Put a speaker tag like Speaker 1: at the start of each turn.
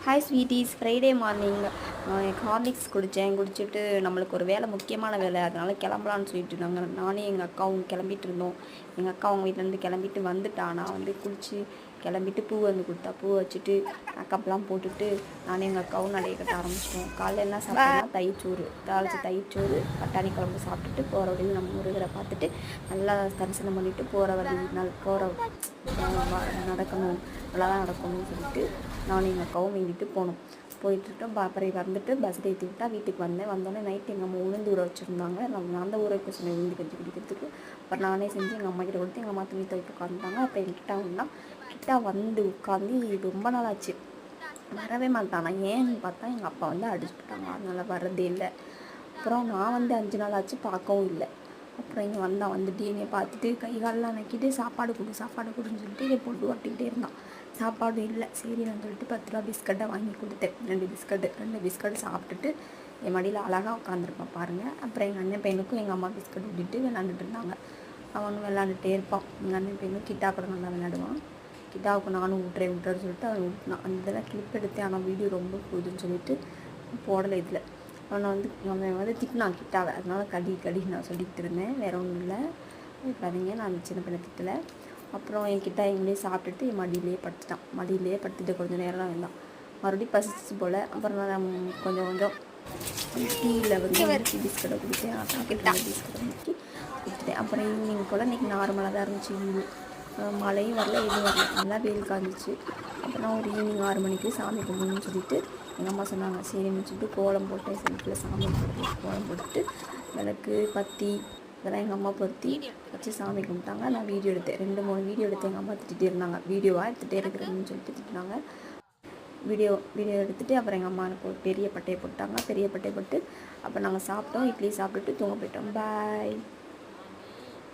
Speaker 1: Hi sweeties, Friday morning Horlicks குடிச்சிட்டு நம்மளுக்கு ஒரு வேலை, முக்கியமான வேலை, அதனால் கிளம்பலான்னு சொல்லிட்டு நானும் எங்கள் அக்காவும் கிளம்பிட்டு இருந்தோம். எங்கள் அக்கா அவங்க வீட்டிலேருந்து கிளம்பிட்டு வந்துட்டா. நான் வந்து குளித்து கிளம்பிட்டு பூ வந்து கொடுத்தா. பூ வச்சுட்டு மேக்கப்லாம் போட்டுட்டு நானும் எங்கள் அக்காவும் நடைய கட்ட ஆரம்பிச்சிட்டோம். காலையில் என்ன சாப்பிட்டோம்னா தயிர்ச்சோறு, தயிர்ச்சோறு பட்டாணி குழம்பு சாப்பிட்டுட்டு போகிற வழியில் நம்ம முருகரை பார்த்துட்டு நல்லா தரிசனம் பண்ணிவிட்டு போகிற நடக்கணும், நல்லா தான் நடக்கணும்னு சொல்லிட்டு நானும் எங்கள் அக்காவும் வீட்டுக்கு போனோம். போயிட்டுருக்கோம். அப்புறம் வந்துட்டு பஸ் ஏற்றி விட்டால் வீட்டுக்கு வந்தோடனே நைட்டு எங்கள் அம்மா உளுந்து ஊற வச்சுருந்தாங்க. நான் அந்த ஊற வைக்க சொன்னேன் உளுந்து கஞ்சி குடிக்கிறதுக்கு. அப்புறம் நானே செஞ்சு எங்கள் அம்மா கிட்ட கொடுத்து எங்கள் அம்மா துணி துவைக்க உட்காந்துட்டாங்க. அப்புறம் கிட்டா வந்து உட்காந்து ரொம்ப நாள் ஆச்சு, வரவே மாட்டானா. ஏன்னு பார்த்தா எங்கள் அப்பா வந்து அடிச்சுட்டாங்க, அதனால் வர்றதே இல்லை. அப்புறம் நான் வந்து 5 நாள் ஆச்சு, பார்க்கவும் இல்லை. அப்புறம் இங்கே வந்துட்டு என்னை பார்த்துட்டு கை காலெலாம் நக்கிட்டு சாப்பாடு கொடுன்னு சொல்லிட்டு இதை போட்டு ஓட்டிக்கிட்டே இருந்தான். சாப்பாடு இல்லை. சரி நான் சொல்லிட்டு 10 ரூபா பிஸ்கட்டை வாங்கி கொடுத்தேன். 2 பிஸ்கட்டு சாப்பிட்டுட்டு என் மடியில் அழகாக உட்காந்துருப்பான் பாருங்கள். அப்புறம் எங்கள் அண்ணன் பையனுக்கும் எங்கள் அம்மா பிஸ்கட் விட்டுட்டு விளாண்டுட்டு இருந்தாங்க. அவனும் விளாண்டுட்டே இருப்பான். எங்கள் அண்ணன் பையனும் கிட்டா கூட நல்லா விளையாடுவான். கிட்டாவுக்கு நானும் விட்டுறேன்னு சொல்லிட்டு அவன் விட்டுனான். அந்த இதெல்லாம் கிளிப் எடுத்து, ஆனால் வீடியோ ரொம்ப போகுதுன்னு சொல்லிட்டு போடலை. இதில் அவன் வந்து திட்டினான் கிட்டாவை, அதனால் கடி நான் சொல்லிக்கிட்டு இருந்தேன். வேறு ஒன்றும் இல்லை, பாருங்க, நான் சின்ன பிள்ளை திட்டலை. அப்புறம் என்கிட்ட எங்களையே சாப்பிட்டுட்டு என் மடியிலேயே படுத்துட்டு கொஞ்சம் நேரம் இருந்தான். மறுபடியும் பசிச்சு போல். அப்புறம் நான் கொஞ்சம் டீயில் வந்து பிஸ்கட்டை கொடுத்தேன். பாக்கெட்டில் பிஸ்கட்டை முக்கி கொடுத்துட்டேன். அப்புறம் ஈவினிங் போல் இன்றைக்கி நார்மலாக தான் இருந்துச்சு. மழையும் வரல, எதுவும் வரல, நல்லா வெயில் காஞ்சிச்சு. அப்புறம் ஒரு ஈவினிங் 6 மணிக்கு சாமி கும்பிடணும்னு சொல்லிட்டு எங்கள் அம்மா சொன்னாங்க. சரின்னு சொல்லிட்டு கோலம் போட்டேன். செல்ஃபில் சாமி கோலம் போட்டுட்டு விளக்கு பத்தி இதெல்லாம் எங்கள் அம்மா பொருத்தி வச்சு சாமி கும்பிட்டாங்க. நான் வீடியோ எடுத்தேன், 2-3 வீடியோ எடுத்து எங்கள் அம்மா திட்டிகிட்டே இருந்தாங்க. வீடியோவாக எடுத்துகிட்டே இருக்கிறேன்னு சொல்லிட்டு திட்டினாங்க. வீடியோ எடுத்துகிட்டு அப்புறம் எங்கள் அம்மா எனக்கு பெரிய பட்டையை போட்டாங்க. பெரிய பட்டையை போட்டு அப்புறம் நாங்கள் சாப்பிட்டோம். இட்லி சாப்பிட்டுட்டு தூங்க போயிட்டோம். பாய்.